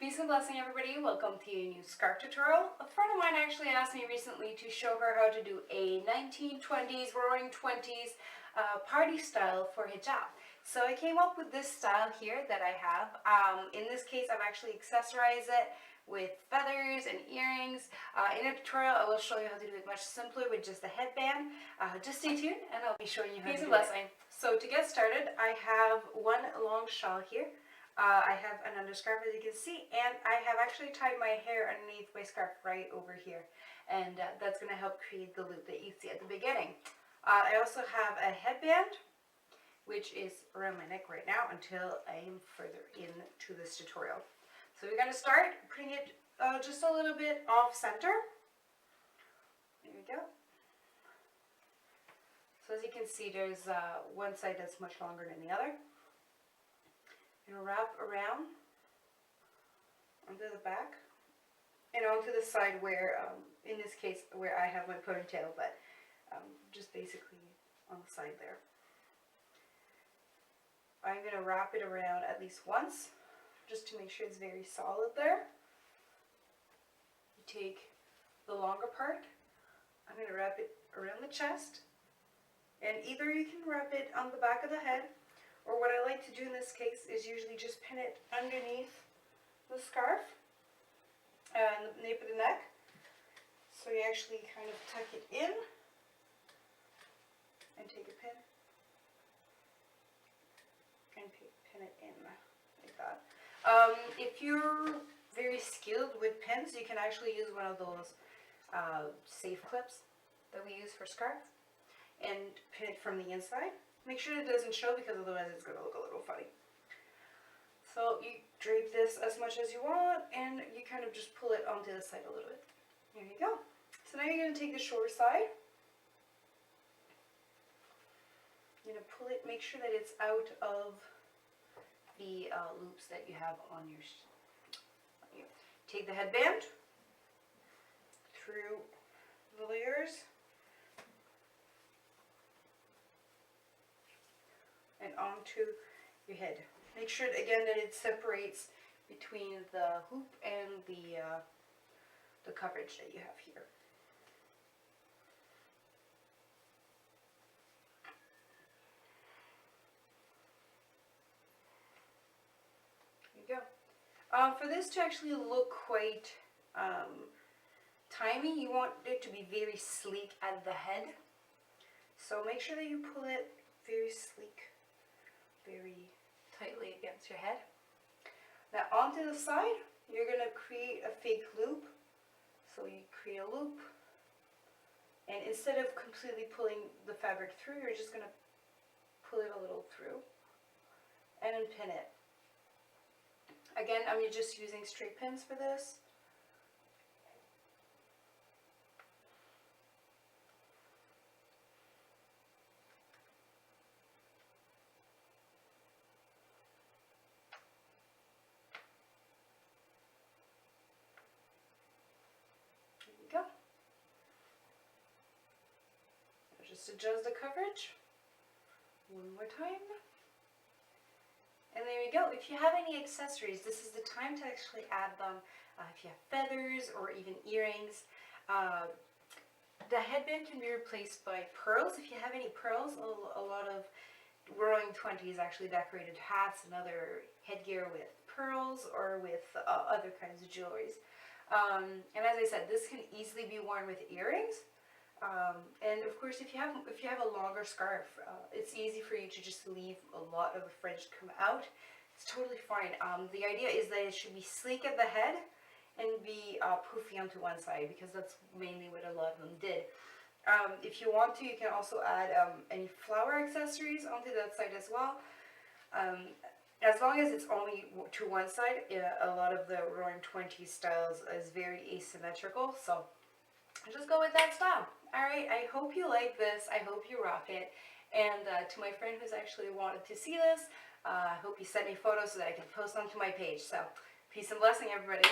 Peace and blessing, everybody. Welcome to a new scarf tutorial. A friend of mine actually asked me recently to show her how to do a 1920s, roaring 20s party style for hijab. So I came up with this style here that I have. In this case, I've actually accessorized it with feathers and earrings. In a tutorial, I will show you how to do it much simpler with just a headband. Just stay tuned and I'll be showing you how to do it. Peace and blessing. So to get started, I have one long shawl here. I have an underscarf, as you can see, and I have actually tied my hair underneath my scarf right over here, and that's going to help create the loop that you see at the beginning. I also have a headband, which is around my neck right now until I am further into this tutorial. So we're going to start putting it just a little bit off center. There we go. So as you can see, there's one side that's much longer than the other. And wrap around onto the back and onto the side where, in this case, where I have my ponytail, but just basically on the side there. I'm going to wrap it around at least once, just to make sure it's very solid there. You take the longer part, I'm going to wrap it around the chest, and either you can wrap it on the back of the head, or what I like to do in this case is usually just pin it underneath the scarf and the nape of the neck. So you actually kind of tuck it in and take a pin and pin it in like that. If you're very skilled with pins, you can actually use one of those safe clips that we use for scarves and pin it from the inside. Make sure it doesn't show, because otherwise it's going to look a little funny. So you drape this as much as you want, and you kind of just pull it onto the side a little bit. There you go. So now you're going to take the short side. You're going to pull it, make sure that it's out of the loops that you have on your. Take the headband through the layers and onto your head. Make sure again that it separates between the hoop and the coverage that you have here. There you go. For this to actually look quite timey, you want it to be very sleek at the head. So make sure that you pull it very sleek, very tightly against your head. Now onto the side, you're going to create a fake loop. So you create a loop, and instead of completely pulling the fabric through, you're just going to pull it a little through and then pin it. Again, I'm just using straight pins for this. Go. Just adjust the coverage one more time, and there you go. If you have any accessories, this is the time to actually add them. If you have feathers or even earrings, the headband can be replaced by pearls. If you have any pearls, a lot of roaring 20s actually decorated hats and other headgear with pearls or with other kinds of jewelries. And as I said, this can easily be worn with earrings. And of course, if you have a longer scarf, it's easy for you to just leave a lot of the fringe come out. It's totally fine. The idea is that it should be sleek at the head and be poofy onto one side, because that's mainly what a lot of them did. If you want to, you can also add any flower accessories onto that side as well. As long as it's only to one side, a lot of the roaring 20s styles is very asymmetrical, so just go with that style. Alright, I hope you like this, I hope you rock it, and to my friend who's actually wanted to see this, I hope you send me photos so that I can post them to my page. So, peace and blessing, everybody.